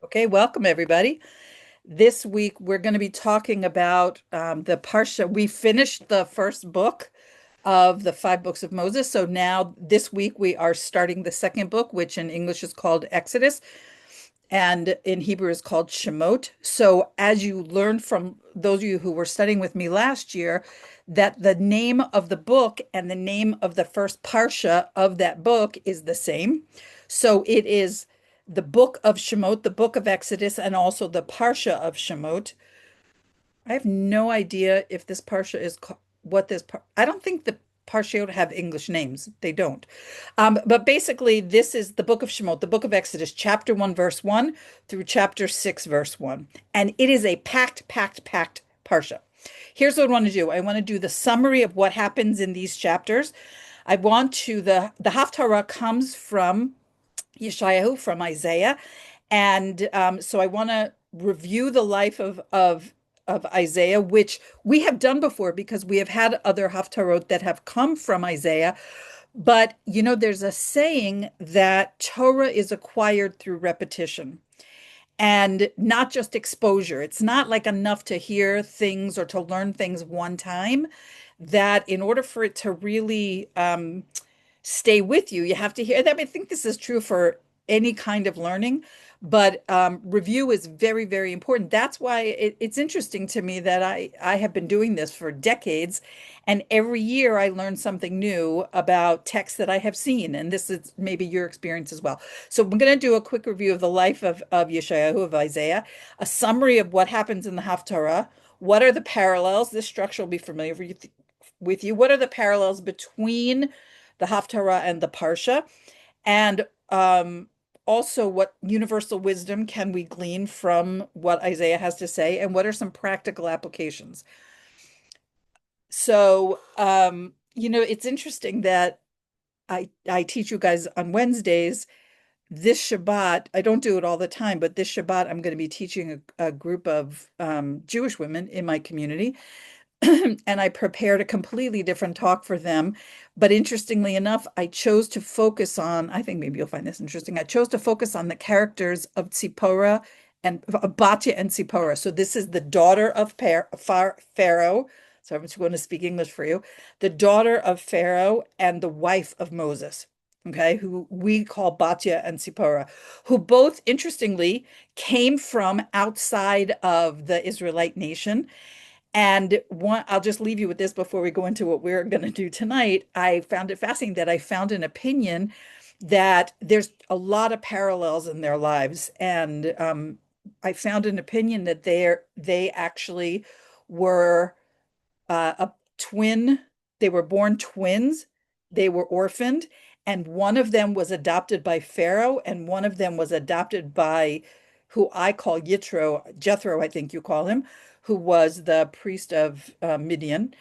Okay, welcome everybody. This week we're going to be talking about the Parsha. We finished the first book of the five books of Moses. So now this week we are starting the second book, which in English is called Exodus and in Hebrew is called Shemot. So as you learned from those of you who were studying with me last year, that the name of the book and the name of the first Parsha of that book is the same. So it is the book of Shemot, the book of Exodus, and also the Parsha of Shemot. I have no idea if this Parsha is what this, I don't think the Parshiot have English names. They don't. But basically, this is the book of Shemot, the book of Exodus, chapter 1, verse 1 through chapter 6, verse 1. And it is a packed Parsha. Here's what I want to do. I want to do the summary of what happens in these chapters. I want to, the Haftarah comes from Yeshayahu, from Isaiah. And so I want to review the life of Isaiah, which we have done before because we have had other Haftarot that have come from Isaiah. But you know, there's a saying that Torah is acquired through repetition and not just exposure. It's not like enough to hear things or to learn things one time, that in order for it to really stay with you, you have to hear that. I think this is true for any kind of learning, but review is very, very important. That's why it's interesting to me that I have been doing this for decades, and every year I learn something new about texts that I have seen, and this is maybe your experience as well. So we're going to do a quick review of the life of Yeshayahu, of Isaiah, a summary of what happens in the Haftarah. What are the parallels? This structure will be familiar with you. What are the parallels between the Haftarah and the Parsha? And also, what universal wisdom can we glean from what Isaiah has to say? And what are some practical applications? So, it's interesting that I teach you guys on Wednesdays. This Shabbat, I don't do it all the time, but this Shabbat, I'm going to be teaching a group of Jewish women in my community. And I prepared a completely different talk for them. But interestingly enough, I chose to focus on, I think maybe you'll find this interesting. I chose to focus on the characters of Tzipporah and Batya and Tzipporah. So this is the daughter of Pharaoh. So I'm just going to speak English for you. The daughter of Pharaoh and the wife of Moses. Okay, who we call Batya and Tzipporah, who both interestingly came from outside of the Israelite nation. And one, I'll just leave you with this before we go into what we're going to do tonight. I found it fascinating that I found an opinion that there's a lot of parallels in their lives. And I found an opinion that they actually were a twin. They were born twins. They were orphaned, and one of them was adopted by Pharaoh, and one of them was adopted by who I call Jethro, I think you call him, who was the priest of Midian.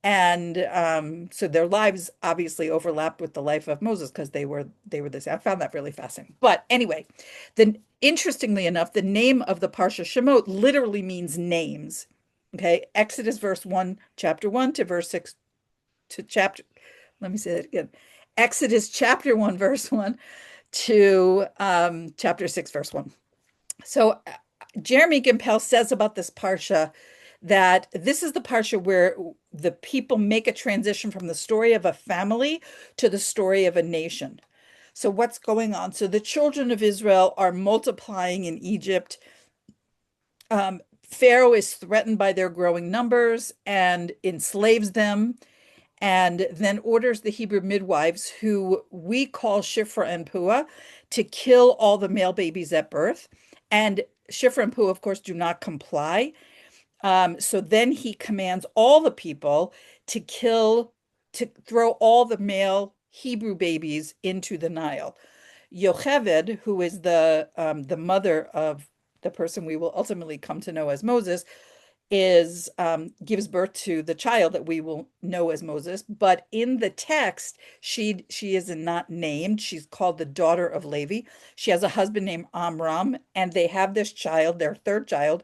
And so their lives obviously overlapped with the life of Moses because they were this. I found that really fascinating. But anyway, then interestingly enough, the name of the Parsha Shemot literally means names. Okay, Exodus verse 1, chapter 1 to verse 6 to chapter, let me say that again. Exodus chapter 1, verse 1 to chapter 6, verse 1. So Jeremy Gimpel says about this Parsha that this is the Parsha where the people make a transition from the story of a family to the story of a nation. So what's going on? So the children of Israel are multiplying in Egypt. Pharaoh is threatened by their growing numbers and enslaves them, and then orders the Hebrew midwives, who we call Shifra and Puah, to kill all the male babies at birth. And Shifra and Puah, of course, do not comply. So then he commands all the people to throw all the male Hebrew babies into the Nile. Yocheved, who is the mother of the person we will ultimately come to know as Moses, is gives birth to the child that we will know as Moses. But in the text, she is not named. She's called the daughter of Levi. She has a husband named Amram, and they have this child, their third child,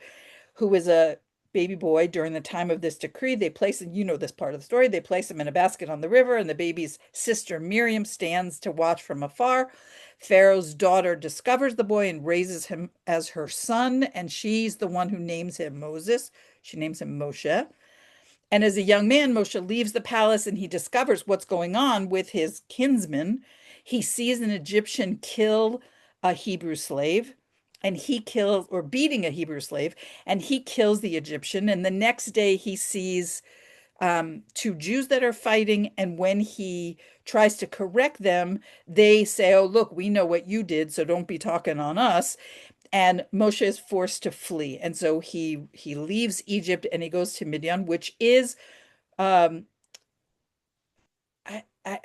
who is a baby boy during the time of this decree. They place him, you know this part of the story, they place him in a basket on the river, and the baby's sister Miriam stands to watch from afar. Pharaoh's daughter discovers the boy and raises him as her son, and she's the one who names him Moses. She names him Moshe. And as a young man, Moshe leaves the palace and he discovers what's going on with his kinsmen. He sees an Egyptian kill a Hebrew slave, and he kills, or beating a Hebrew slave, and he kills the Egyptian. And the next day, he sees two Jews that are fighting. And when he tries to correct them, they say, "Oh, look, we know what you did, so don't be talking on us." And Moshe is forced to flee. And so he leaves Egypt and he goes to Midian, which is um,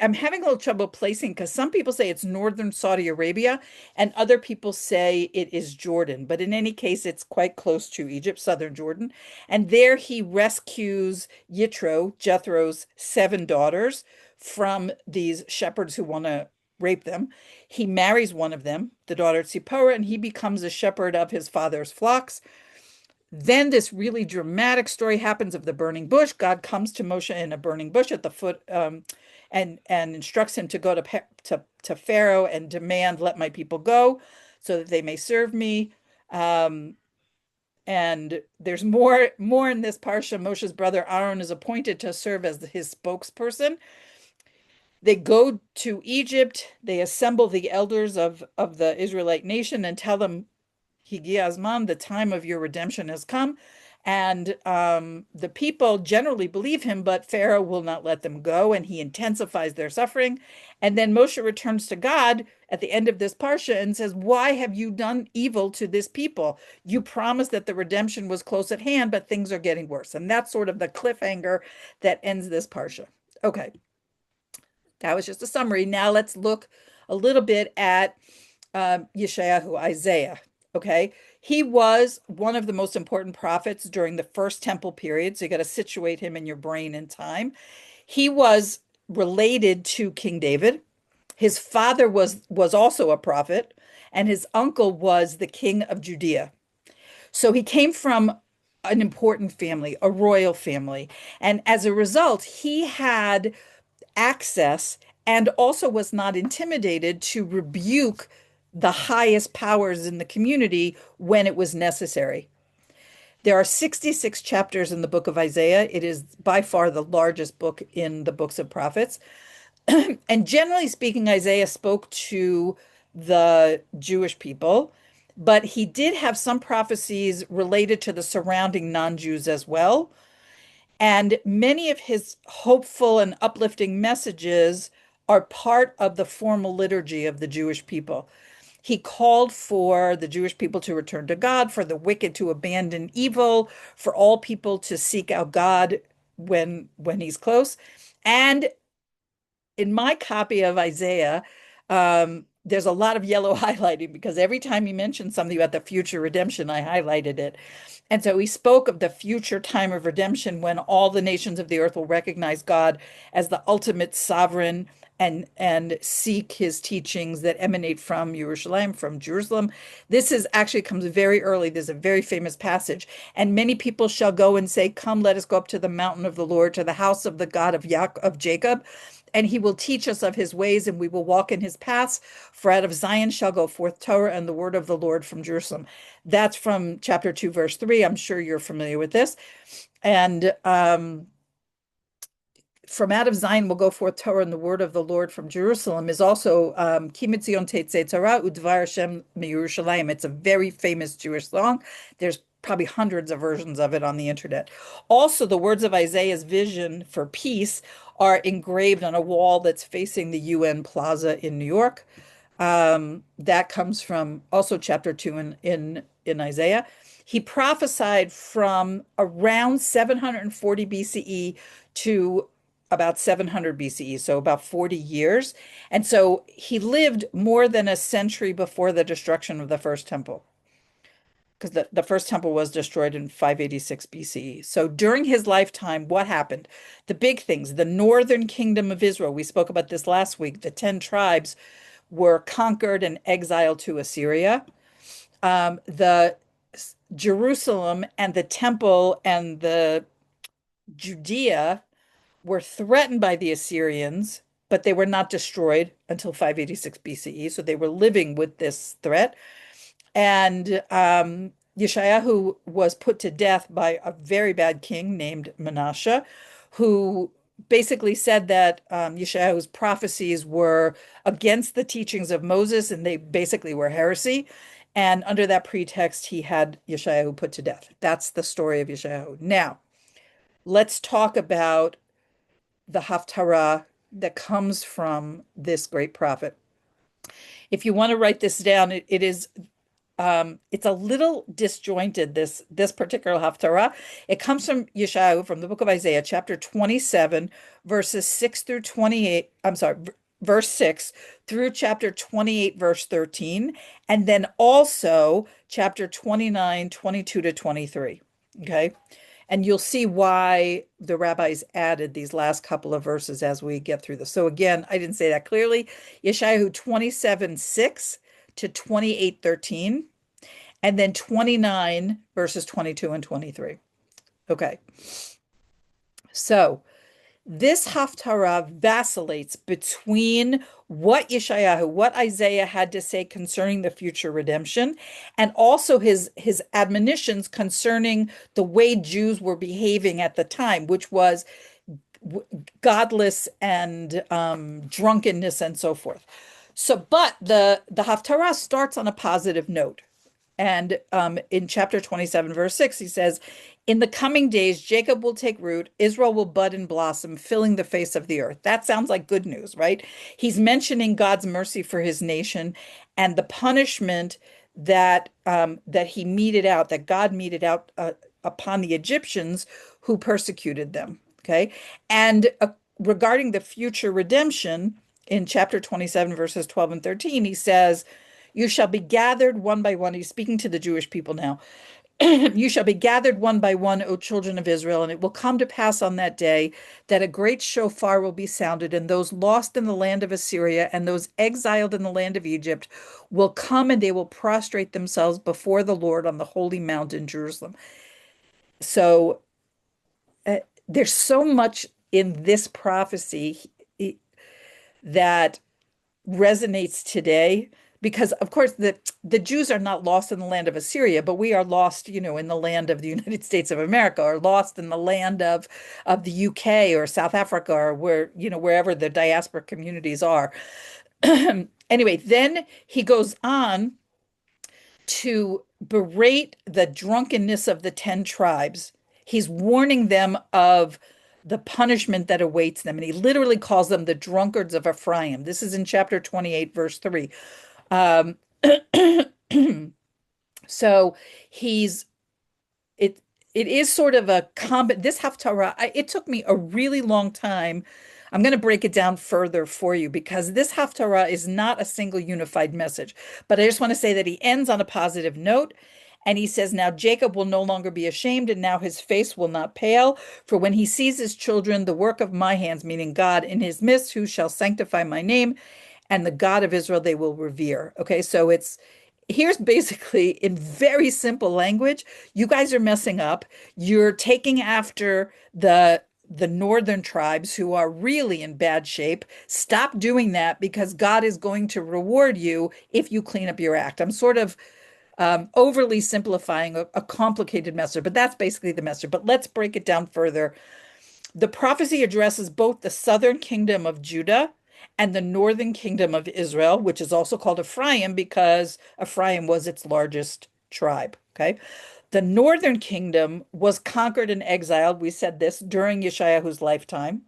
I'm having a little trouble placing because some people say it's northern Saudi Arabia and other people say it is Jordan. But in any case, it's quite close to Egypt, southern Jordan. And there he rescues Yitro, Jethro's 7 daughters, from these shepherds who want to rape them. He marries one of them, the daughter Tzipporah, and he becomes a shepherd of his father's flocks. Then this really dramatic story happens of the burning bush. God comes to Moshe in a burning bush at the foot, and instructs him to go to Pharaoh and demand, "Let my people go, so that they may serve me." Um, and there's more in this parsha. Moshe's brother Aaron is appointed to serve as his spokesperson. They go to Egypt. They assemble the elders of the Israelite nation and tell them, Higi Azman, the time of your redemption has come. And the people generally believe him, but Pharaoh will not let them go, and he intensifies their suffering. And then Moshe returns to God at the end of this parsha and says, "Why have you done evil to this people? You promised that the redemption was close at hand, but things are getting worse." And that's sort of the cliffhanger that ends this parsha. Okay, that was just a summary. Now let's look a little bit at Yeshayahu, Isaiah. Okay, he was one of the most important prophets during the first temple period. So you got to situate him in your brain in time. He was related to King David. His father was also a prophet, and his uncle was the king of Judea. So he came from an important family, a royal family. And as a result, he had access and also was not intimidated to rebuke the highest powers in the community when it was necessary. There are 66 chapters in the book of Isaiah. It is by far the largest book in the books of prophets. And generally speaking, Isaiah spoke to the Jewish people, but he did have some prophecies related to the surrounding non-Jews as well. And many of his hopeful and uplifting messages are part of the formal liturgy of the Jewish people. He called for the Jewish people to return to God, for the wicked to abandon evil, for all people to seek out God when he's close. And in my copy of Isaiah, there's a lot of yellow highlighting because every time he mentioned something about the future redemption, I highlighted it. And so he spoke of the future time of redemption when all the nations of the earth will recognize God as the ultimate sovereign and seek his teachings that emanate from Jerusalem, from Jerusalem. This is actually comes very early. There's a very famous passage. And many people shall go and say, "Come, let us go up to the mountain of the Lord, to the house of the God of Jacob. And he will teach us of his ways, and we will walk in his paths. For out of Zion shall go forth Torah and the word of the Lord from Jerusalem." That's from chapter 2, verse 3. I'm sure you're familiar with this. And from out of Zion will go forth Torah and the word of the Lord from Jerusalem is also Ki Mitzion Tetzei Torah Udvar Hashem MiYerushalayim. It's a very famous Jewish song. There's probably hundreds of versions of it on the internet. Also, the words of Isaiah's vision for peace are engraved on a wall that's facing the UN Plaza in New York. That comes from also chapter 2 in Isaiah. He prophesied from around 740 BCE to about 700 BCE, so about 40 years. And so he lived more than a century before the destruction of the first temple, because the first temple was destroyed in 586 BCE. So during his lifetime, what happened? The big things, the northern kingdom of Israel, we spoke about this last week, the 10 tribes were conquered and exiled to Assyria. The Jerusalem and the temple and the Judea were threatened by the Assyrians, but they were not destroyed until 586 BCE. So they were living with this threat. And Yeshayahu was put to death by a very bad king named Manasseh, who basically said that Yeshayahu's prophecies were against the teachings of Moses and they basically were heresy. And under that pretext, he had Yeshayahu put to death. That's the story of Yeshayahu. Now, let's talk about the Haftarah that comes from this great prophet. If you want to write this down, it is it's a little disjointed, this particular Haftarah. It comes from Yeshayahu, from the book of Isaiah, chapter 27, verses 6 through 28. I'm sorry, verse 6 through chapter 28, verse 13, and then also chapter 29, 22 to 23. Okay. And you'll see why the rabbis added these last couple of verses as we get through this. So again, I didn't say that clearly. Yeshayahu 27, 6 to 28, 13, and then 29 verses 22 and 23. Okay. So this Haftarah vacillates between what what Isaiah had to say concerning the future redemption, and also his admonitions concerning the way Jews were behaving at the time, which was godless and drunkenness and so forth. So, but the Haftarah starts on a positive note. And in chapter 27, verse 6, he says, in the coming days, Jacob will take root, Israel will bud and blossom, filling the face of the earth. That sounds like good news, right? He's mentioning God's mercy for his nation and the punishment that he meted out, that God meted out upon the Egyptians who persecuted them. Okay. And regarding the future redemption, in chapter 27, verses 12 and 13, he says, you shall be gathered one by one. He's speaking to the Jewish people now. You shall be gathered one by one, O children of Israel, and it will come to pass on that day that a great shofar will be sounded, and those lost in the land of Assyria and those exiled in the land of Egypt will come and they will prostrate themselves before the Lord on the holy mountain, Jerusalem. So there's so much in this prophecy that resonates today because of course the Jews are not lost in the land of Assyria, but we are lost, in the land of the United States of America, or lost in the land of the UK or South Africa, or wherever the diaspora communities are. Anyway, then he goes on to berate the drunkenness of the 10 tribes. He's warning them of the punishment that awaits them. And he literally calls them the drunkards of Ephraim. This is in chapter 28, verse 3. Um, so he's it it is sort of a combat. This Haftarah, it took me a really long time. I'm going to break it down further for you because this Haftarah is not a single unified message. But I just want to say that he ends on a positive note. And he says, now Jacob will no longer be ashamed, and now his face will not pale. For when he sees his children, the work of my hands, meaning God, in his midst, who shall sanctify my name, and the God of Israel they will revere. Okay, so here's basically in very simple language, you guys are messing up. You're taking after the northern tribes who are really in bad shape. Stop doing that because God is going to reward you if you clean up your act. I'm sort of overly simplifying a complicated message, but that's basically the message. But let's break it down further. The prophecy addresses both the southern kingdom of Judah and the northern kingdom of Israel, which is also called Ephraim because Ephraim was its largest tribe. Okay. The northern kingdom was conquered and exiled. We said this during Yeshayahu's lifetime.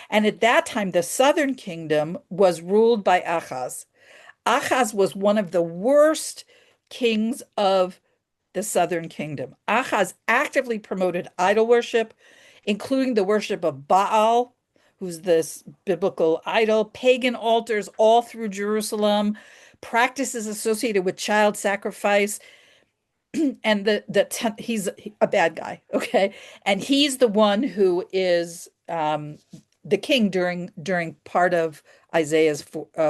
And at that time, the southern kingdom was ruled by Achaz. Achaz was one of the worst kings of the southern kingdom. Achaz actively promoted idol worship, including the worship of Baal, who's this biblical idol, pagan altars all through Jerusalem, practices associated with child sacrifice, and he's a bad guy, okay? And he's the one who is the king during part of Isaiah's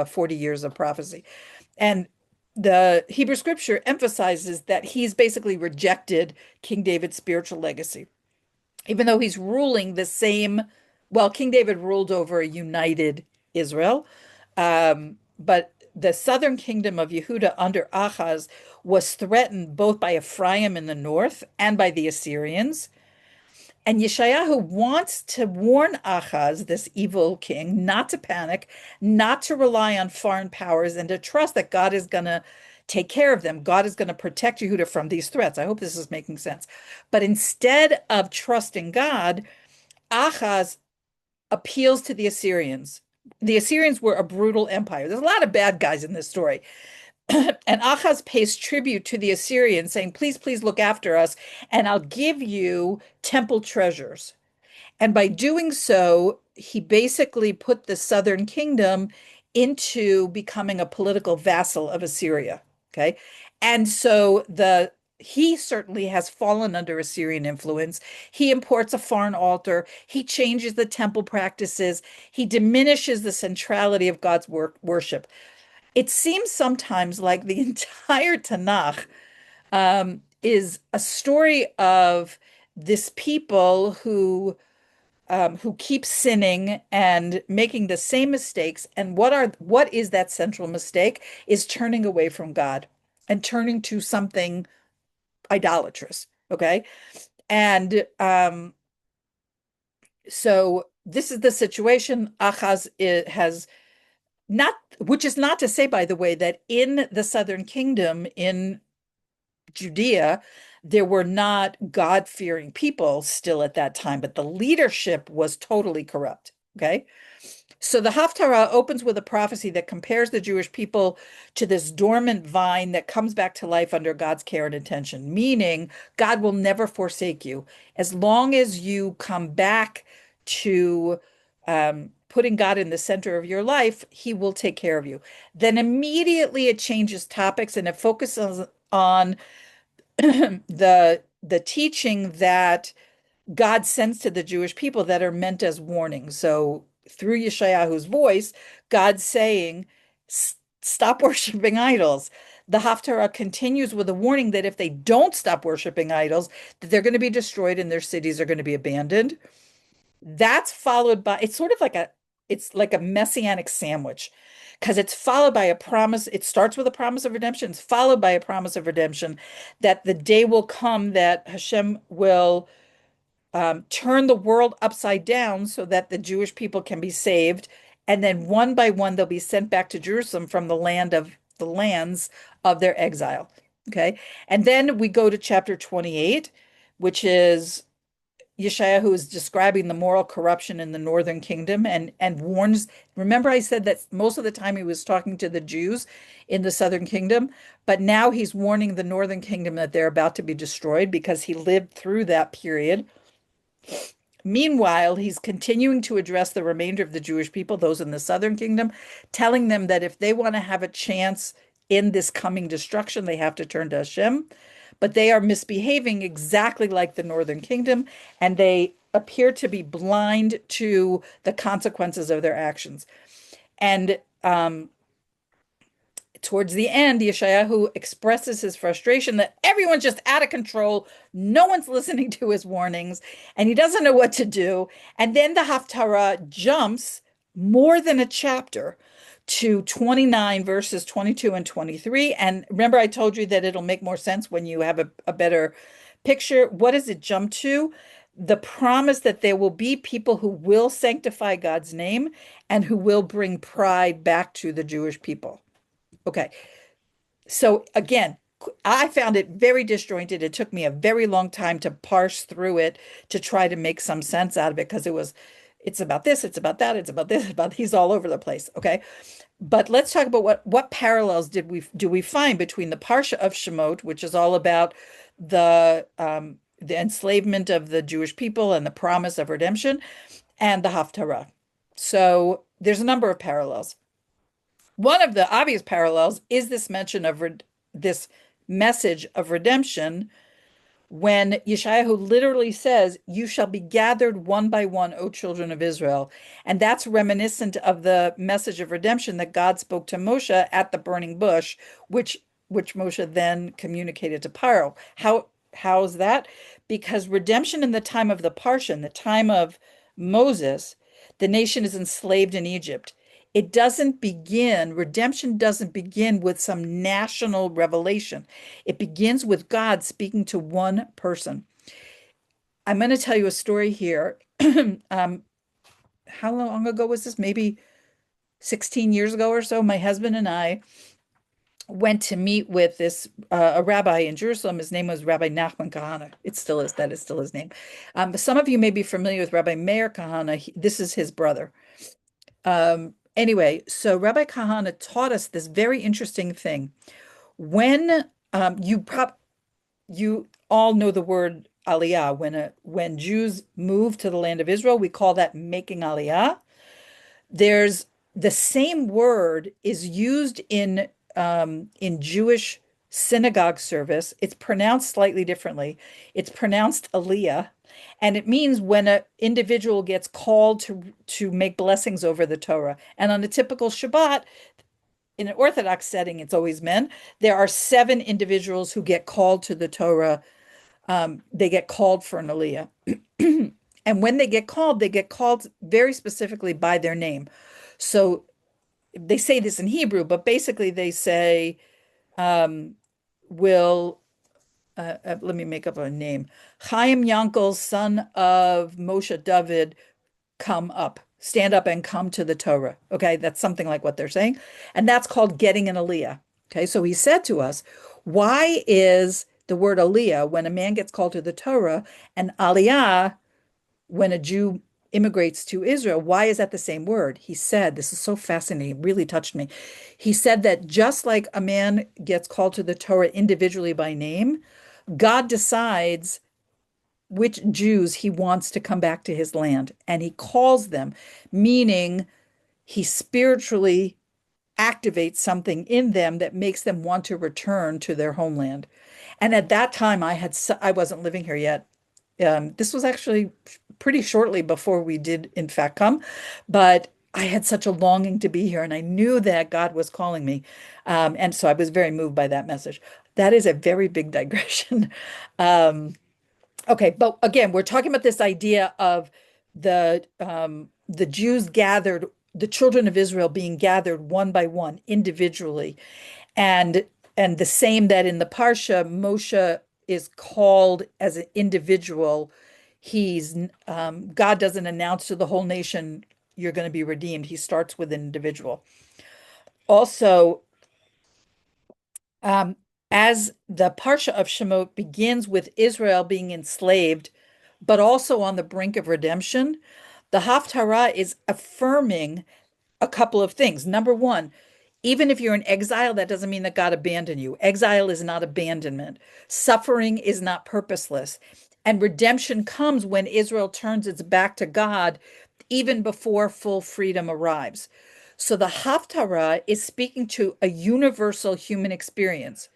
40 years of prophecy. And the Hebrew scripture emphasizes that he's basically rejected King David's spiritual legacy, even though he's ruling the same. Well, King David ruled over a united Israel, but the southern kingdom of Yehuda under Ahaz was threatened both by Ephraim in the north and by the Assyrians. And Yeshayahu wants to warn Ahaz, this evil king, not to panic, not to rely on foreign powers, and to trust that God is going to take care of them. God is going to protect Yehuda from these threats. I hope this is making sense. But instead of trusting God, Ahaz appeals to the Assyrians. The Assyrians were a brutal empire. There's a lot of bad guys in this story. And Ahaz pays tribute to the Assyrians, saying, please, please look after us, and I'll give you temple treasures. And by doing so, he basically put the southern kingdom into becoming a political vassal of Assyria. Okay. And so he certainly has fallen under Assyrian influence. He imports a foreign altar. He changes the temple practices. He diminishes the centrality of God's worship. It seems sometimes like the entire Tanakh is a story of this people who keep sinning and making the same mistakes. And what is that central mistake? Is turning away from God and turning to something idolatrous. Okay. And so this is the situation. Achaz has not, which is not to say, by the way, that in the southern kingdom in Judea, there were not God-fearing people still at that time, but the leadership was totally corrupt. Okay. So the Haftarah opens with a prophecy that compares the Jewish people to this dormant vine that comes back to life under God's care and attention, meaning God will never forsake you. As long as you come back to putting God in the center of your life, he will take care of you. Then immediately it changes topics and it focuses on the teaching that God sends to the Jewish people that are meant as warnings. So through Yeshayahu's voice, God's saying, stop worshiping idols. The Haftarah continues with a warning that if they don't stop worshiping idols, that they're going to be destroyed and their cities are going to be abandoned. That's followed by, it's like a messianic sandwich because it's followed by a promise. It starts with a promise of redemption. It's followed by a promise of redemption that the day will come that Hashem will turn the world upside down so that the Jewish people can be saved. And then one by one, they'll be sent back to Jerusalem from the lands of their exile. Okay. And then we go to chapter 28, which is Yeshayahu is describing the moral corruption in the northern kingdom and warns. Remember, I said that most of the time he was talking to the Jews in the southern kingdom, but now he's warning the northern kingdom that they're about to be destroyed because he lived through that period. Meanwhile, he's continuing to address the remainder of the Jewish people, those in the southern kingdom, telling them that if they want to have a chance in this coming destruction, they have to turn to Hashem. But they are misbehaving exactly like the northern kingdom, and they appear to be blind to the consequences of their actions. And towards the end, Yeshayahu expresses his frustration that everyone's just out of control. No one's listening to his warnings, and he doesn't know what to do. And then the Haftarah jumps more than a chapter to 29 verses 22 and 23. And remember, I told you that it'll make more sense when you have a better picture. What does it jump to? The promise that there will be people who will sanctify God's name and who will bring pride back to the Jewish people. Okay. So again, I found it very disjointed. It took me a very long time to parse through it to try to make some sense out of it because it's about this, it's about that, it's about this, about he's all over the place. Okay. But let's talk about what parallels do we find between the Parsha of Shemot, which is all about the enslavement of the Jewish people and the promise of redemption, and the Haftarah. So there's a number of parallels. One of the obvious parallels is this mention of this message of redemption, when Yeshayahu literally says, "You shall be gathered one by one, O children of Israel." And that's reminiscent of the message of redemption that God spoke to Moshe at the burning bush, which Moshe then communicated to Paro. How's that? Because redemption in the time of the Parsha, in the time of Moses, the nation is enslaved in Egypt. Redemption doesn't begin with some national revelation. It begins with God speaking to one person. I'm going to tell you a story here. um, how long ago was this? Maybe 16 years ago or so. My husband and I went to meet with this a rabbi in Jerusalem. His name was Rabbi Nachman Kahana. It still is. That is still his name. Some of you may be familiar with Rabbi Meir Kahana. This is his brother. Anyway, so Rabbi Kahana taught us this very interesting thing. When you all know the word aliyah. When Jews move to the land of Israel, we call that making aliyah. There's the same word is used in Jewish synagogue service. It's pronounced slightly differently. It's pronounced aliyah, and it means when an individual gets called to make blessings over the Torah. And on a typical Shabbat, in an Orthodox setting, it's always men. There are 7 individuals who get called to the Torah. They get called for an aliyah. And when they get called very specifically by their name. So they say this in Hebrew, but basically they say, will, let me make up a name. Chaim Yankel, son of Moshe David, stand up and come to the Torah. Okay, that's something like what they're saying. And that's called getting an aliyah. Okay, so he said to us, why is the word aliyah when a man gets called to the Torah and aliyah when a Jew immigrates to Israel? Why is that the same word? He said, this is so fascinating, it really touched me. He said that just like a man gets called to the Torah individually by name, God decides which Jews he wants to come back to his land, and he calls them, meaning he spiritually activates something in them that makes them want to return to their homeland. And at that time, I wasn't living here yet. This was actually pretty shortly before we did, in fact, come, but I had such a longing to be here, and I knew that God was calling me. And so I was very moved by that message. That is a very big digression. Okay, but again, we're talking about this idea of the Jews gathered, the children of Israel being gathered one by one individually, and the same that in the Parsha, Moshe is called as an individual. He's God doesn't announce to the whole nation, "You're going to be redeemed." He starts with an individual. Also, um, as the Parsha of Shemot begins with Israel being enslaved, but also on the brink of redemption, the Haftarah is affirming a couple of things. Number one, even if you're in exile, that doesn't mean that God abandoned you. Exile is not abandonment. Suffering is not purposeless. And redemption comes when Israel turns its back to God, even before full freedom arrives. So the Haftarah is speaking to a universal human experience,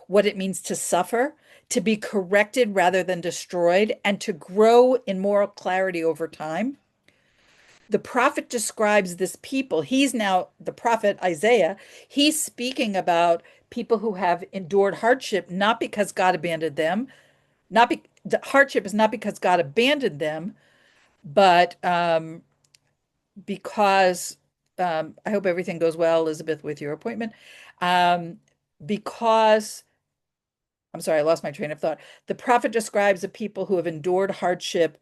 what it means to suffer, to be corrected rather than destroyed, and to grow in moral clarity over time. The prophet describes this people. He's now the prophet Isaiah. He's speaking about people who have endured hardship, not because God abandoned them. The hardship is not because God abandoned them, but because I hope everything goes well, Elizabeth, with your appointment. Um, because I'm sorry, I lost my train of thought. The prophet describes the people who have endured hardship,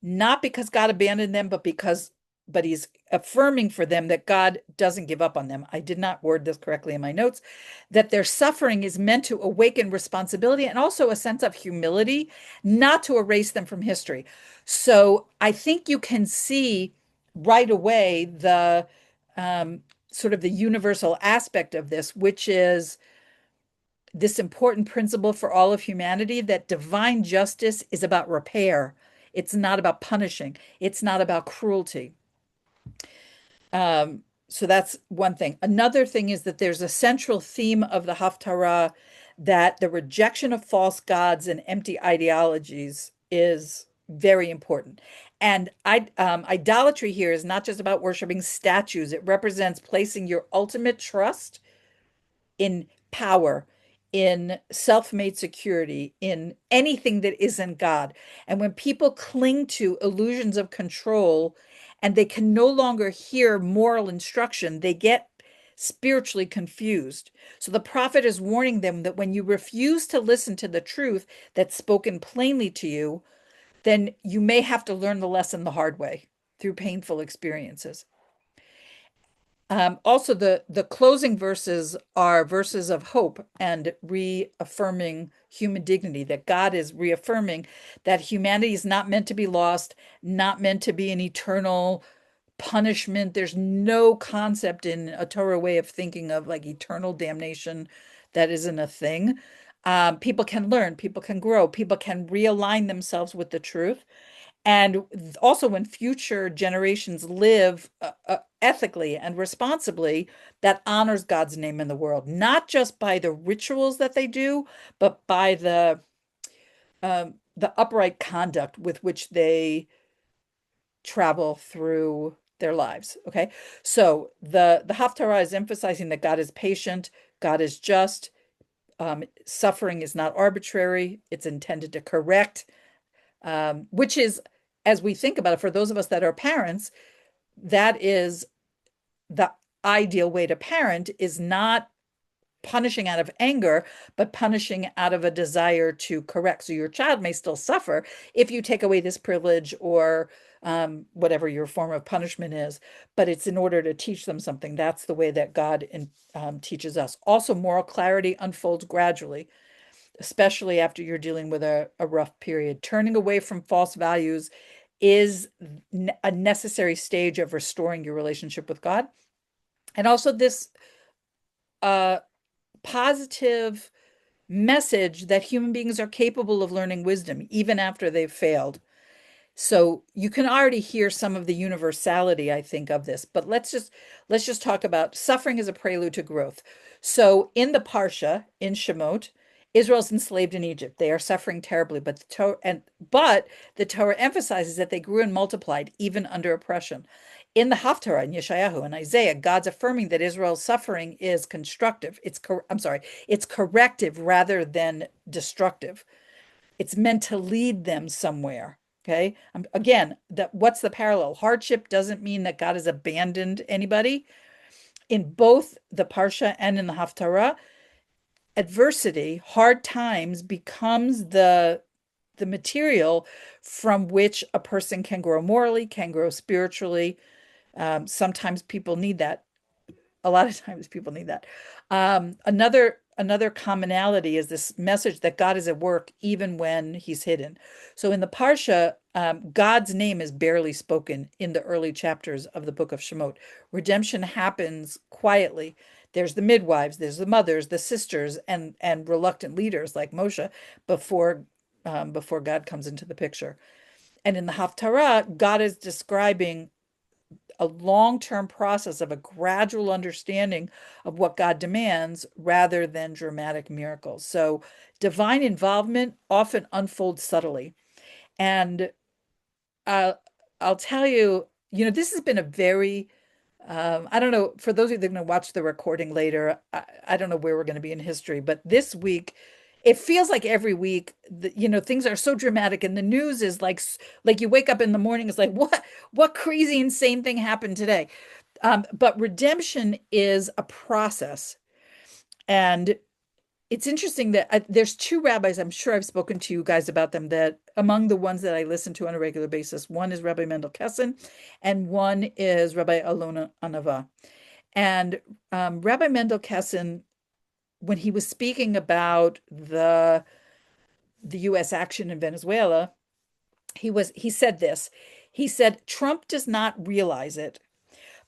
not because God abandoned them, but he's affirming for them that God doesn't give up on them. I did not word this correctly in my notes, that their suffering is meant to awaken responsibility and also a sense of humility, not to erase them from history. So I think you can see right away the sort of the universal aspect of this, which is this important principle for all of humanity that divine justice is about repair. It's not about punishing. It's not about cruelty. So that's one thing. Another thing is that there's a central theme of the Haftarah that the rejection of false gods and empty ideologies is very important. And idolatry here is not just about worshiping statues. It represents placing your ultimate trust in power, in self-made security, in anything that isn't God. And when people cling to illusions of control and they can no longer hear moral instruction, they get spiritually confused. So the prophet is warning them that when you refuse to listen to the truth that's spoken plainly to you, then you may have to learn the lesson the hard way through painful experiences. Also, the closing verses are verses of hope and reaffirming human dignity, that God is reaffirming that humanity is not meant to be lost, not meant to be an eternal punishment. There's no concept in a Torah way of thinking of like eternal damnation. That isn't a thing. People can learn, people can grow, people can realign themselves with the truth. And also, when future generations live ethically and responsibly, that honors God's name in the world, not just by the rituals that they do, but by the upright conduct with which they travel through their lives. Okay, so the Haftarah is emphasizing that God is patient, God is just, suffering is not arbitrary, it's intended to correct, which is, as we think about it, for those of us that are parents, that is the ideal way to parent, is not punishing out of anger, but punishing out of a desire to correct. So your child may still suffer if you take away this privilege or whatever your form of punishment is, but it's in order to teach them something. That's the way that God teaches us. Also, moral clarity unfolds gradually, especially after you're dealing with a rough period. Turning away from false values is a necessary stage of restoring your relationship with God. And also this uh, positive message that human beings are capable of learning wisdom even after they've failed. So you can already hear some of the universality, I think, of this. But let's just talk about suffering as a prelude to growth. So in the Parsha, in Shemot, Israel's enslaved in Egypt. They are suffering terribly, but the Torah emphasizes that they grew and multiplied even under oppression. In the Haftarah, in Yeshayahu and Isaiah, God's affirming that Israel's suffering is constructive. I'm sorry, it's corrective rather than destructive. It's meant to lead them somewhere. Okay. Again, what's the parallel? Hardship doesn't mean that God has abandoned anybody. In both the Parsha and in the Haftarah, adversity, hard times becomes the material from which a person can grow morally, can grow spiritually. Sometimes people need that. A lot of times people need that. Another commonality is this message that God is at work even when he's hidden. So in the Parsha, God's name is barely spoken in the early chapters of the book of Shemot. Redemption happens quietly. There's the midwives, there's the mothers, the sisters, and reluctant leaders like Moshe before God comes into the picture. And in the Haftarah, God is describing a long-term process of a gradual understanding of what God demands rather than dramatic miracles. So divine involvement often unfolds subtly. And uh, I'll tell you, this has been a very, I don't know, for those of you that are going to watch the recording later, I don't know where we're going to be in history, but this week, it feels like every week, things are so dramatic, and the news is like you wake up in the morning, it's like, what crazy, insane thing happened today? But redemption is a process. And it's interesting that there's two rabbis, I'm sure I've spoken to you guys about them, that among the ones that I listen to on a regular basis, one is Rabbi Mendel Kessin, and one is Rabbi Alona Anava. And Rabbi Mendel Kessin, when he was speaking about the U.S. action in Venezuela, he said this. He said, Trump does not realize it,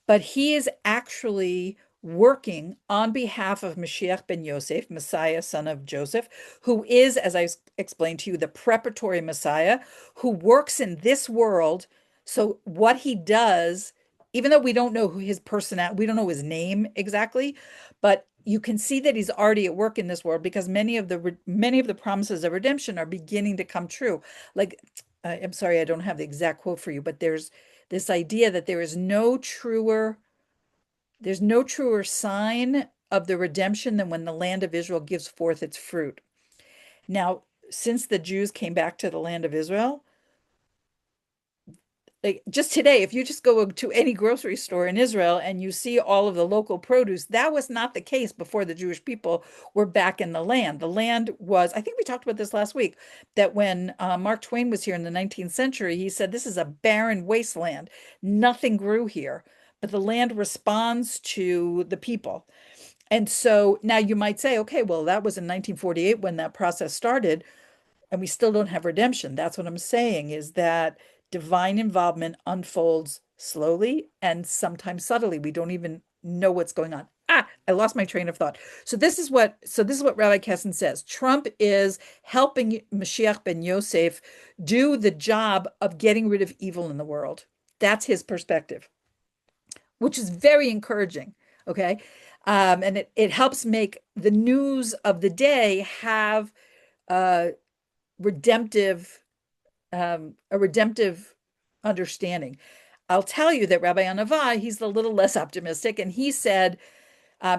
but he is actually working on behalf of Mashiach ben Yosef, Messiah, son of Joseph, who is, as I explained to you, the preparatory Messiah, who works in this world. So what he does, even though we don't know who his personality, we don't know his name exactly, but you can see that he's already at work in this world because many of the promises of redemption are beginning to come true. Like, I'm sorry, I don't have the exact quote for you, but there's this idea that there's no truer sign of the redemption than when the land of Israel gives forth its fruit. Now, since the Jews came back to the land of Israel, like just today, if you just go to any grocery store in Israel and you see all of the local produce, that was not the case before the Jewish people were back in the land. The land was, I think we talked about this last week, that when Mark Twain was here in the 19th century, he said, this is a barren wasteland. Nothing grew here, but the land responds to the people. And so now you might say, okay, well, that was in 1948 when that process started and we still don't have redemption. That's what I'm saying is that divine involvement unfolds slowly and sometimes subtly. We don't even know what's going on. I lost my train of thought. So this is what Rabbi Kessin says. Trump is helping Mashiach ben Yosef do the job of getting rid of evil in the world. That's his perspective, which is very encouraging. Okay. And it helps make the news of the day have uh, redemptive a redemptive understanding. I'll tell you that Rabbi Anava, he's a little less optimistic, and he said,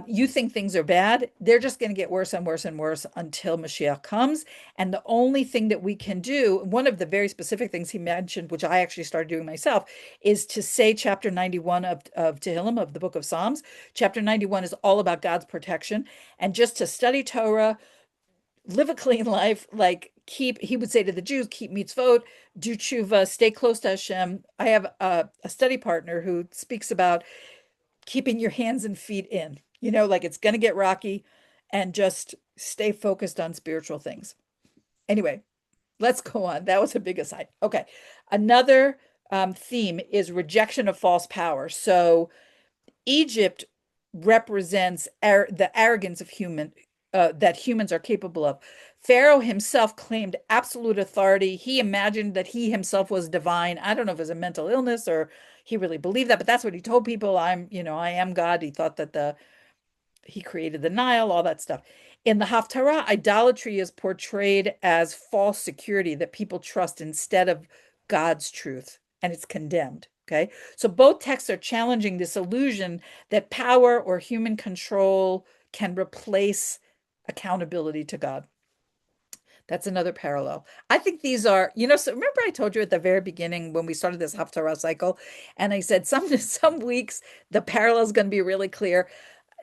"You think things are bad? They're just going to get worse and worse and worse until Mashiach comes. And the only thing that we can do, one of the very specific things he mentioned, which I actually started doing myself, is to say chapter 91 of Tehillim, of the book of Psalms. Chapter 91 is all about God's protection, and just to study Torah, live a clean life, like he would say to the Jews, keep mitzvot, do tshuva, stay close to Hashem. I have a study partner who speaks about keeping your hands and feet in, like it's going to get rocky and just stay focused on spiritual things. Anyway, let's go on. That was a big aside. Okay. Another theme is rejection of false power. So Egypt represents the arrogance of that humans are capable of. Pharaoh himself claimed absolute authority. He imagined that he himself was divine. I don't know if it was a mental illness or he really believed that, but that's what he told people. I am God. He thought that he created the Nile, all that stuff. In the Haftarah, idolatry is portrayed as false security that people trust instead of God's truth, and it's condemned. Okay. So both texts are challenging this illusion that power or human control can replace accountability to God. That's another parallel. I think these are, so remember I told you at the very beginning when we started this Haftarah cycle, and I said some weeks the parallel is going to be really clear.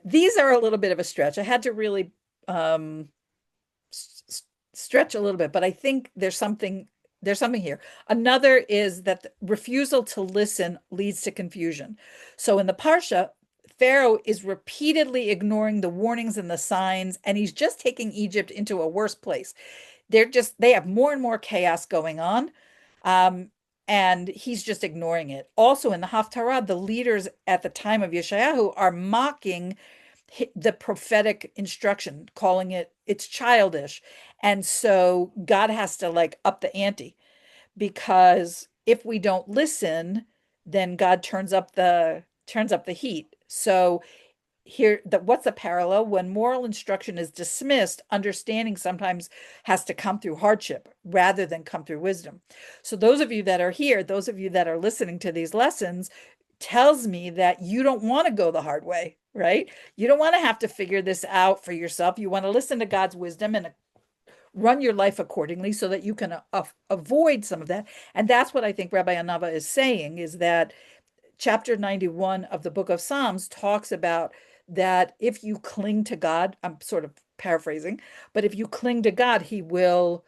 These are a little bit of a stretch. I had to really stretch a little bit, but I think there's something here. Another is that the refusal to listen leads to confusion. So in the Parsha, Pharaoh is repeatedly ignoring the warnings and the signs, and he's just taking Egypt into a worse place. They have more and more chaos going on. And he's just ignoring it. Also in the Haftarah, the leaders at the time of Yeshayahu are mocking the prophetic instruction, calling it's childish. And so God has to like up the ante because if we don't listen, then God turns up the heat. So what's the parallel? When moral instruction is dismissed, understanding sometimes has to come through hardship rather than come through wisdom. So those of you that are here, those of you that are listening to these lessons, tells me that you don't want to go the hard way, right? You don't want to have to figure this out for yourself. You want to listen to God's wisdom and run your life accordingly so that you can avoid some of that. And that's what I think Rabbi Anava is saying, is that chapter 91 of the book of Psalms talks about that if you cling to God, I'm sort of paraphrasing, but if you cling to God, he'll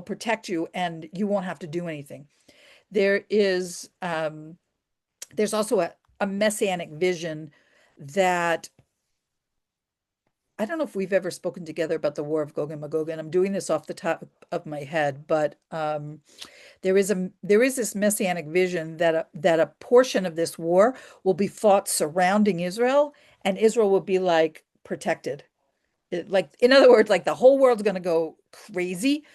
protect you and you won't have to do anything. There's also a messianic vision that I don't know if we've ever spoken together about the War of Gog and Magog, and I'm doing this off the top of my head, but there is this messianic vision that a portion of this war will be fought surrounding Israel, and Israel will be like protected. Like in other words, like the whole world's going to go crazy,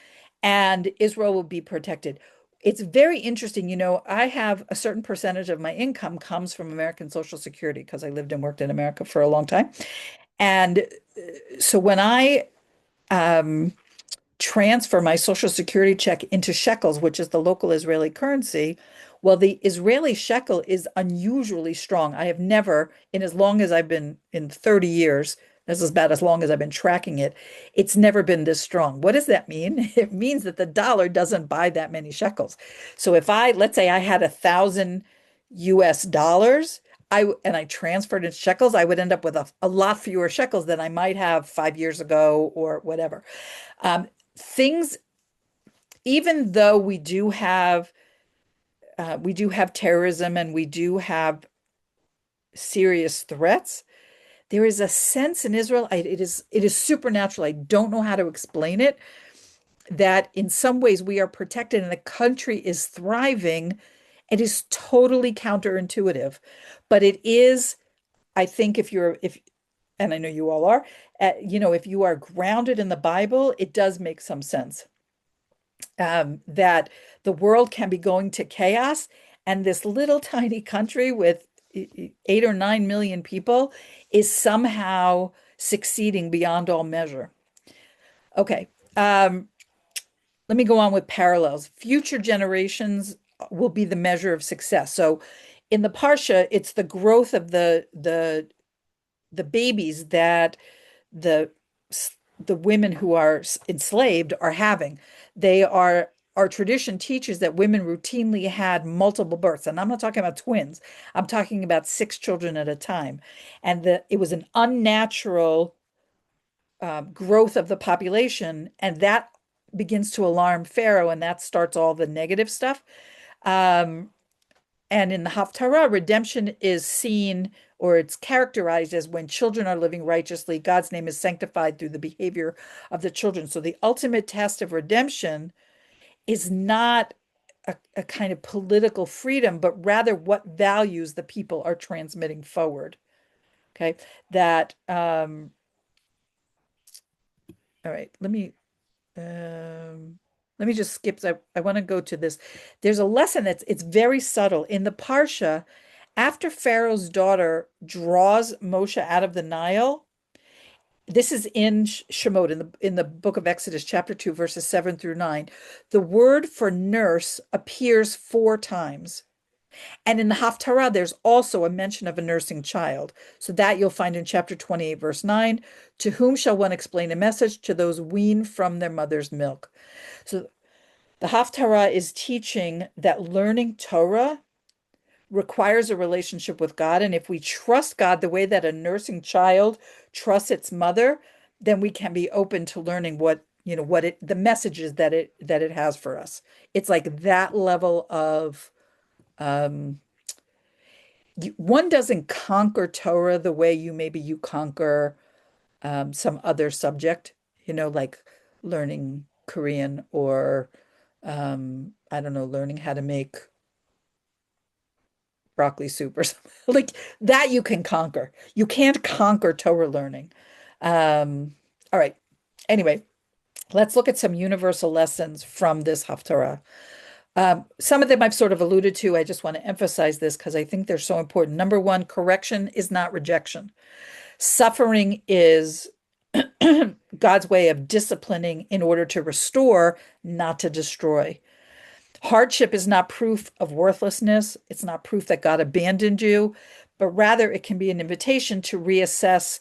and Israel will be protected. It's very interesting. I have a certain percentage of my income comes from American Social Security because I lived and worked in America for a long time. And so when I um, transfer my Social Security check into shekels, which is the local Israeli currency, well, the Israeli shekel is unusually strong. I have never, in as long as I've been in 30 years, this is about as long as I've been tracking it, it's never been this strong. What does that mean? It means that the dollar doesn't buy that many shekels. So if let's say I had 1,000 US dollars, and I transferred in shekels, I would end up with a lot fewer shekels than I might have 5 years ago or whatever. Um, things, even though we do have terrorism and we do have serious threats, there is a sense in Israel, it is supernatural. I don't know how to explain it, that in some ways we are protected and the country is thriving. It is totally counterintuitive, but it is, I think if and I know you all are, if you are grounded in the Bible, it does make some sense, that the world can be going to chaos, and this little tiny country with 8 or 9 million people is somehow succeeding beyond all measure. Okay, let me go on with parallels. Future generations will be the measure of success. So, in the Parsha, it's the growth of the babies that the the women who are enslaved are having. They are Our tradition teaches that women routinely had multiple births, and I'm not talking about twins. I'm talking about 6 children at a time, and it was an unnatural growth of the population, and that begins to alarm Pharaoh, and that starts all the negative stuff. Um, and in the Haftarah, redemption is seen, or it's characterized as when children are living righteously, God's name is sanctified through the behavior of the children. So the ultimate test of redemption is not a kind of political freedom, but rather what values the people are transmitting forward. Okay. That, all right, let me just skip. I want to go to this. There's a lesson it's very subtle in the Parsha. After Pharaoh's daughter draws Moshe out of the Nile, this is in Shemot, in the book of Exodus, chapter 2, verses 7 through 9. The word for nurse appears 4 times. And in the Haftarah, there's also a mention of a nursing child. So that you'll find in chapter 28, verse 9. To whom shall one explain a message? To those weaned from their mother's milk. So the Haftarah is teaching that learning Torah requires a relationship with God. And if we trust God the way that a nursing child trusts its mother, then we can be open to learning the messages that it has for us. It's like that level of um, one doesn't conquer Torah the way you conquer some other subject, like learning Korean or I don't know, learning how to make broccoli soup or something like that. You can conquer. You can't conquer Torah learning. All right. Anyway, let's look at some universal lessons from this Haftarah. Some of them I've sort of alluded to. I just want to emphasize this because I think they're so important. Number one, correction is not rejection. Suffering is God's way of disciplining in order to restore, not to destroy. Hardship is not proof of worthlessness. It's not proof that God abandoned you, but rather it can be an invitation to reassess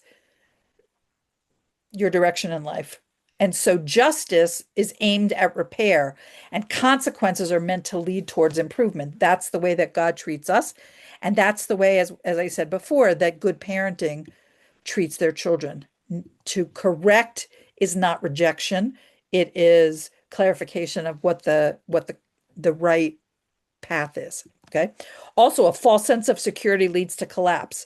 your direction in life. And so justice is aimed at repair, and consequences are meant to lead towards improvement. That's the way that God treats us. And that's the way, as I said before, that good parenting treats their children. To correct is not rejection. It is clarification of what the right path is. Okay. Also, a false sense of security leads to collapse.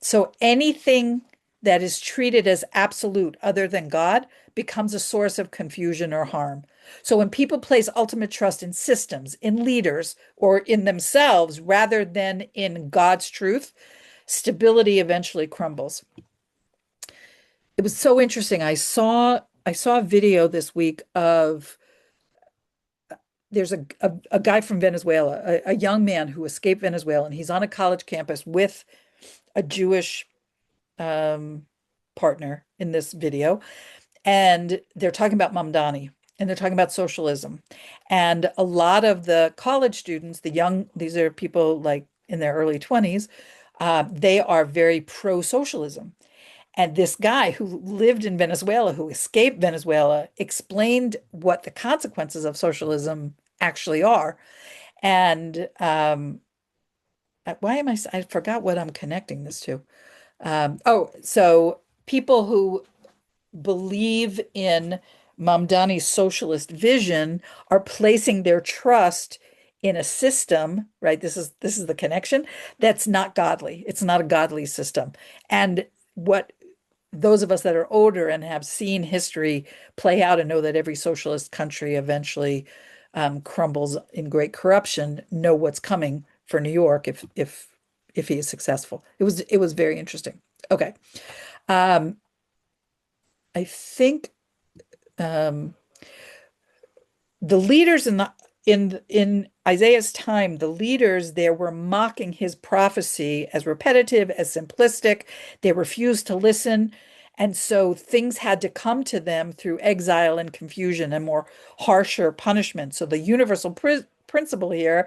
So anything that is treated as absolute other than God becomes a source of confusion or harm. So when people place ultimate trust in systems, in leaders, or in themselves rather than in God's truth, stability eventually crumbles. It was so interesting. I saw a video this week of there's a guy from Venezuela, a young man who escaped Venezuela, and he's on a college campus with a Jewish um, partner in this video, and they're talking about Mamdani and they're talking about socialism. And a lot of the college students, these are people like in their early 20s, they are very pro-socialism. And this guy who lived in Venezuela, who escaped Venezuela, explained what the consequences of socialism actually are. And why am I forgot what I'm connecting this to. So people who believe in Mamdani's socialist vision are placing their trust in a system, right? This is the connection that's not godly. It's not a godly system. And what those of us that are older and have seen history play out and know that every socialist country eventually crumbles in great corruption know what's coming for New York if he is successful. It was very interesting. Okay. Um, I think um, the leaders in Isaiah's time, the leaders there were mocking his prophecy as repetitive, as simplistic. They refused to listen. And so things had to come to them through exile and confusion and more harsher punishment. So the universal principle here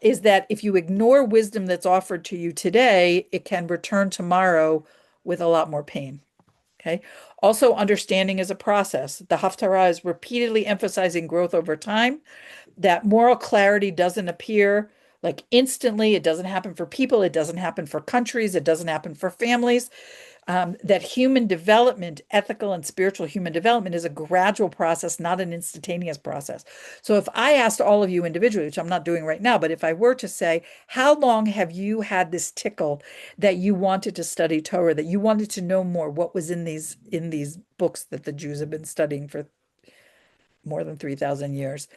is that if you ignore wisdom that's offered to you today, it can return tomorrow with a lot more pain. Okay. Also, understanding is a process. The Haftarah is repeatedly emphasizing growth over time, that moral clarity doesn't appear like instantly. It doesn't happen for people. It doesn't happen for countries. It doesn't happen for families. That human development, ethical and spiritual human development, is a gradual process, not an instantaneous process. So if I asked all of you individually, which I'm not doing right now, but if I were to say, how long have you had this tickle that you wanted to study Torah, that you wanted to know more, what was in these books that the Jews have been studying for more than 3,000 years?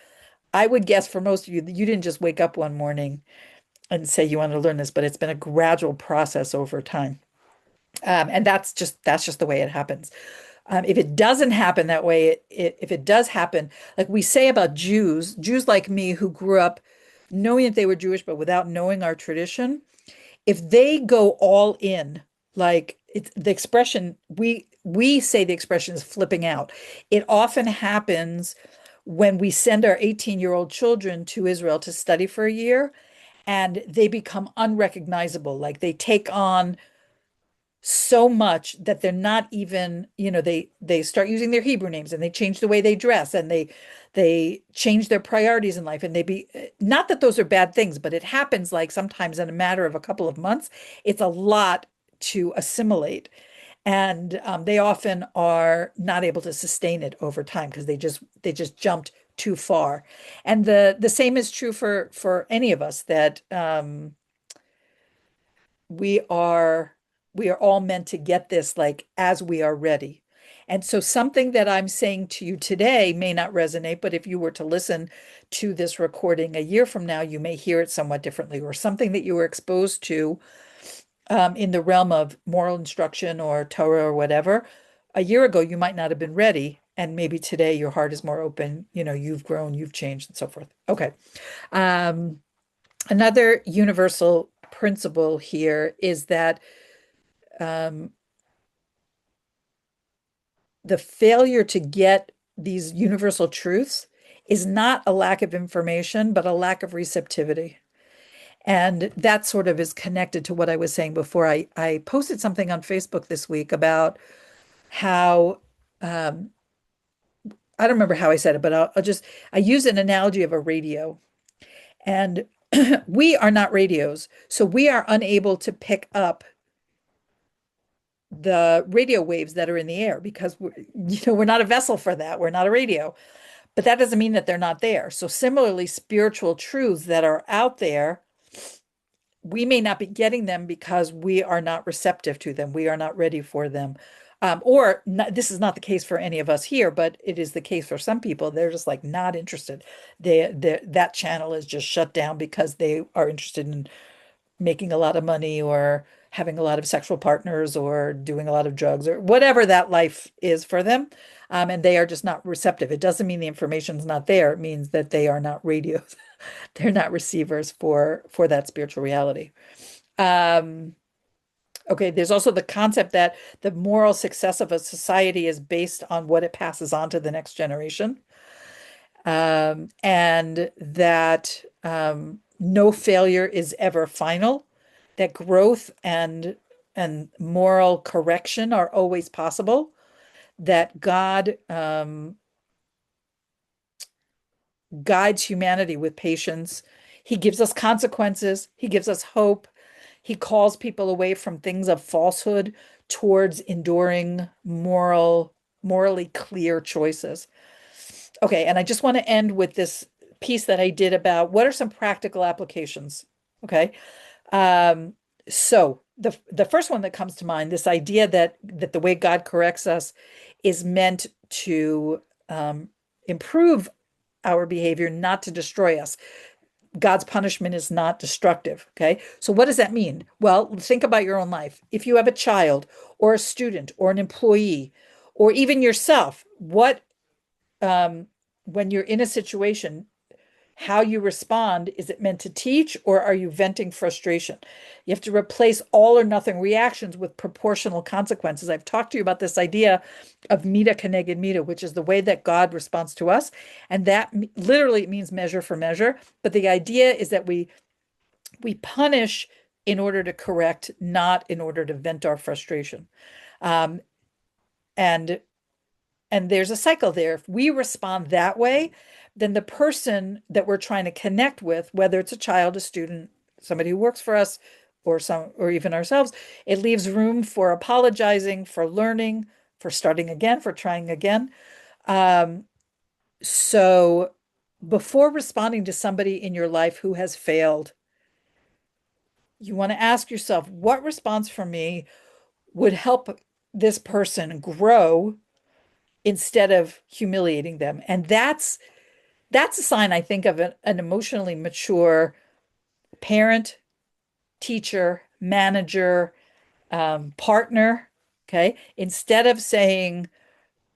I would guess for most of you that you didn't just wake up one morning and say you want to learn this, but it's been a gradual process over time. And that's just the way it happens. If it doesn't happen that way, if it does happen, like we say about Jews like me who grew up knowing that they were Jewish, but without knowing our tradition, if they go all in, like it's the expression, we say the expression is flipping out. It often happens when we send our 18-year-old children to Israel to study for a year and they become unrecognizable. Like they take on so much that they're not even, they start using their Hebrew names and they change the way they dress and they change their priorities in life and they be not that those are bad things, but it happens like sometimes in a matter of a couple of months. It's a lot to assimilate. And they often are not able to sustain it over time because they just jumped too far. And the same is true for any of us that we are we are all meant to get this like as we are ready. And so something that I'm saying to you today may not resonate, but if you were to listen to this recording a year from now, you may hear it somewhat differently, or something that you were exposed to in the realm of moral instruction or Torah or whatever. A year ago, you might not have been ready. And maybe today your heart is more open. You've grown, you've changed, and so forth. Okay. Um, Another universal principle here is that um, the failure to get these universal truths is not a lack of information, but a lack of receptivity. And that sort of is connected to what I was saying before. I posted something on Facebook this week about how I don't remember how I said it, but I use an analogy of a radio. And we are not radios, so we are unable to pick up the radio waves that are in the air because we're not a vessel for that. We're not a radio. But that doesn't mean that they're not there. So similarly, spiritual truths that are out there, we may not be getting them because we are not receptive to them. We are not ready for them. Or not, this is not the case for any of us here, but it is the case for some people. They're just like not interested. That channel is just shut down because they are interested in making a lot of money or having a lot of sexual partners or doing a lot of drugs or whatever that life is for them. And they are just not receptive. It doesn't mean the information's not there. It means that they are not radios. They're not receivers for that spiritual reality. Um, Okay, there's also the concept that the moral success of a society is based on what it passes on to the next generation, and that no failure is ever final, that growth and moral correction are always possible, that God guides humanity with patience. He gives us consequences. He gives us hope. He calls people away from things of falsehood towards enduring morally clear choices. Okay, and I just want to end with this piece that I did about what are some practical applications. Okay. Um, so the first one that comes to mind, this idea that the way God corrects us is meant to improve our behavior, not to destroy us. God's punishment is not destructive. Okay. So what does that mean? Well, think about your own life. If you have a child or a student or an employee or even yourself, what um, when you're in a situation, how you respond, is it meant to teach or are you venting frustration? You have to replace all or nothing reactions with proportional consequences. I've talked to you about this idea of mita keneged mita, which is the way that God responds to us. And that literally means measure for measure. But the idea is that we punish in order to correct, not in order to vent our frustration. Um, and and there's a cycle there. If we respond that way, then the person that we're trying to connect with, whether it's a child, a student, somebody who works for us, or even ourselves, it leaves room for apologizing, for learning, for starting again, for trying again. Um, so before responding to somebody in your life who has failed, you want to ask yourself, what response from me would help this person grow instead of humiliating them? And that's a sign, I think, of an emotionally mature parent, teacher, manager, partner. Okay. Instead of saying,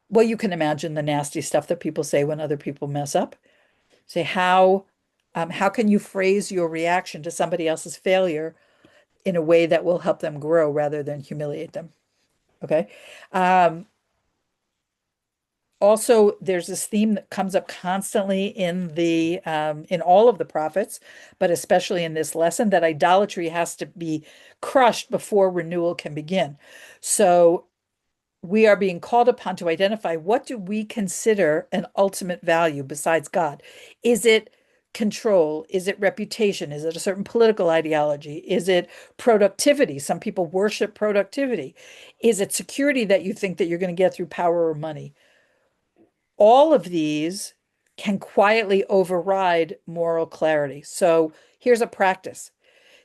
well, you can imagine the nasty stuff that people say when other people mess up. Say, how can you phrase your reaction to somebody else's failure in a way that will help them grow rather than humiliate them? Okay. Um, Also, there's this theme that comes up constantly in all of the prophets, but especially in this lesson, that idolatry has to be crushed before renewal can begin. So we are being called upon to identify, what do we consider an ultimate value besides God? Is it control? Is it reputation? Is it a certain political ideology? Is it productivity? Some people worship productivity. Is it security that you think that you're going to get through power or money? All of these can quietly override moral clarity. So here's a practice.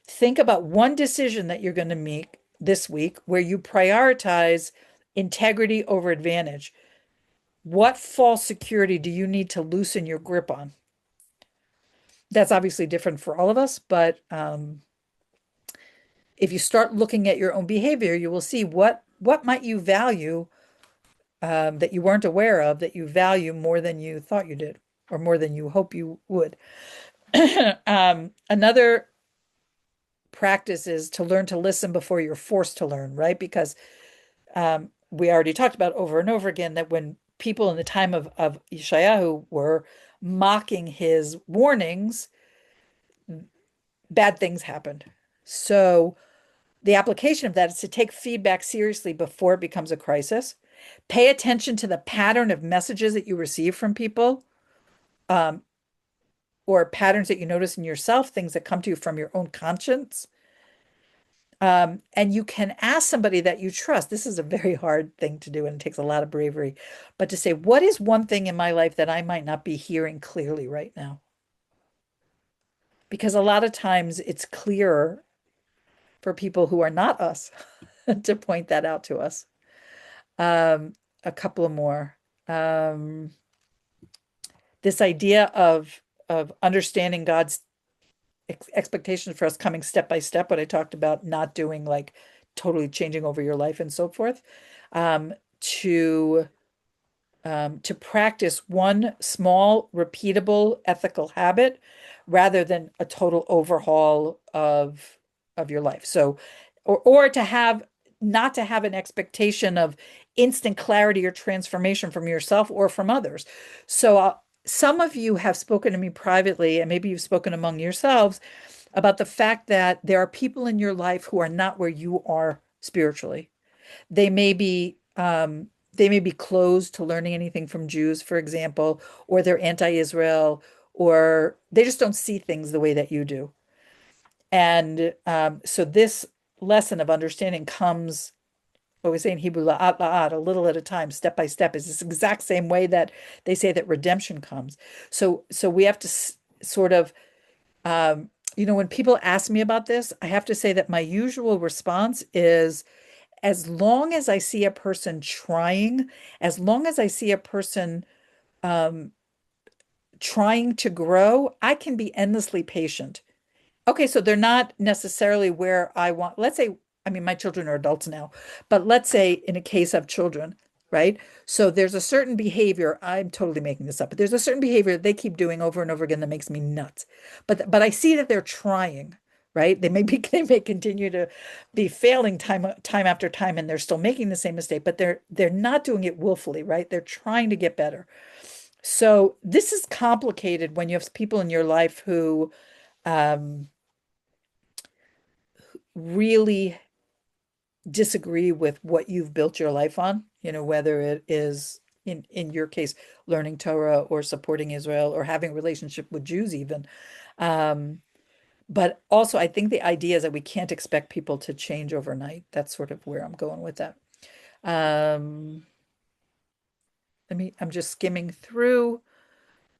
Think about one decision that you're going to make this week where you prioritize integrity over advantage. What false security do you need to loosen your grip on? That's obviously different for all of us, but if you start looking at your own behavior, you will see what might you value, that you weren't aware of, that you value more than you thought you did, or more than you hope you would. Another practice is to learn to listen before you're forced to learn, right? Because we already talked about over and over again that when people in the time of Yeshayahu were mocking his warnings, bad things happened. So the application of that is to take feedback seriously before it becomes a crisis. Pay attention to the pattern of messages that you receive from people, um, or patterns that you notice in yourself, things that come to you from your own conscience. And you can ask somebody that you trust. This is a very hard thing to do, and it takes a lot of bravery, but to say, what is one thing in my life that I might not be hearing clearly right now? Because a lot of times it's clearer for people who are not us to point that out to us. Um, a couple of more. Um, this idea of understanding God's expectations for us coming step by step, what I talked about, not doing like totally changing over your life and so forth, um, to to practice one small, repeatable ethical habit rather than a total overhaul of your life. So or to have not to have an expectation of instant clarity or transformation from yourself or from others. So some of you have spoken to me privately, and maybe you've spoken among yourselves about the fact that there are people in your life who are not where you are spiritually. They may be they may be closed to learning anything from Jews, for example, or they're anti-Israel, or they just don't see things the way that you do. And so this lesson of understanding comes, what we say in Hebrew, la'at la'at, a little at a time, step by step, is this exact same way that they say that redemption comes. So we have to sort of, when people ask me about this, I have to say that my usual response is, as long as I see a person trying, as long as I see a person um, trying to grow, I can be endlessly patient. Okay, so they're not necessarily where I want. Let's say, I mean, my children are adults now, but let's say in a case of children, right? So there's a certain behavior, I'm totally making this up, but there's a certain behavior they keep doing over and over again that makes me nuts. But I see that they're trying, right? They may continue to be failing time after time, and they're still making the same mistake, but they're not doing it willfully, right? They're trying to get better. So this is complicated when you have people in your life who um really disagree with what you've built your life on, whether it is in your case, learning Torah or supporting Israel or having a relationship with Jews even. Um, but also I think the idea is that we can't expect people to change overnight. That's sort of where I'm going with that. Um, I'm just skimming through.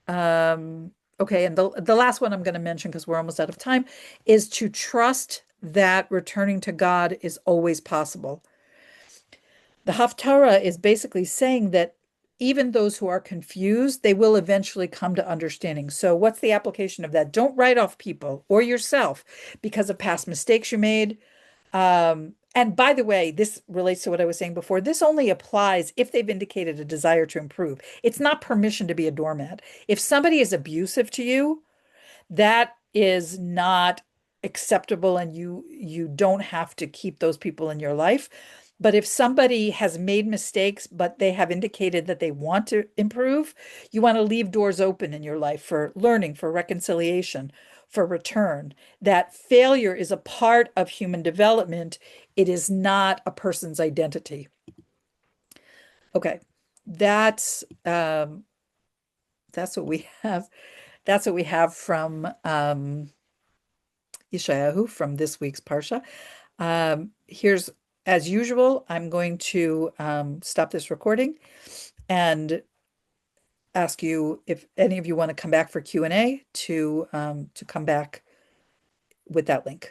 Okay, and the last one I'm going to mention, because we're almost out of time, is to trust that returning to God is always possible. The Haftarah is basically saying that even those who are confused, they will eventually come to understanding. So, what's the application of that? Don't write off people or yourself because of past mistakes you made. And by the way, this relates to what I was saying before. This only applies if they've indicated a desire to improve. It's not permission to be a doormat. If somebody is abusive to you, that is not acceptable, and you don't have to keep those people in your life. But if somebody has made mistakes, but they have indicated that they want to improve, you want to leave doors open in your life for learning, for reconciliation, for return. That failure is a part of human development. It is not a person's identity. Okay, that's that's what we have. That's what we have from Yeshayahu, from this week's Parsha. Here's, as usual, I'm going to stop this recording and ask you if any of you want to come back for Q&A to come back with that link.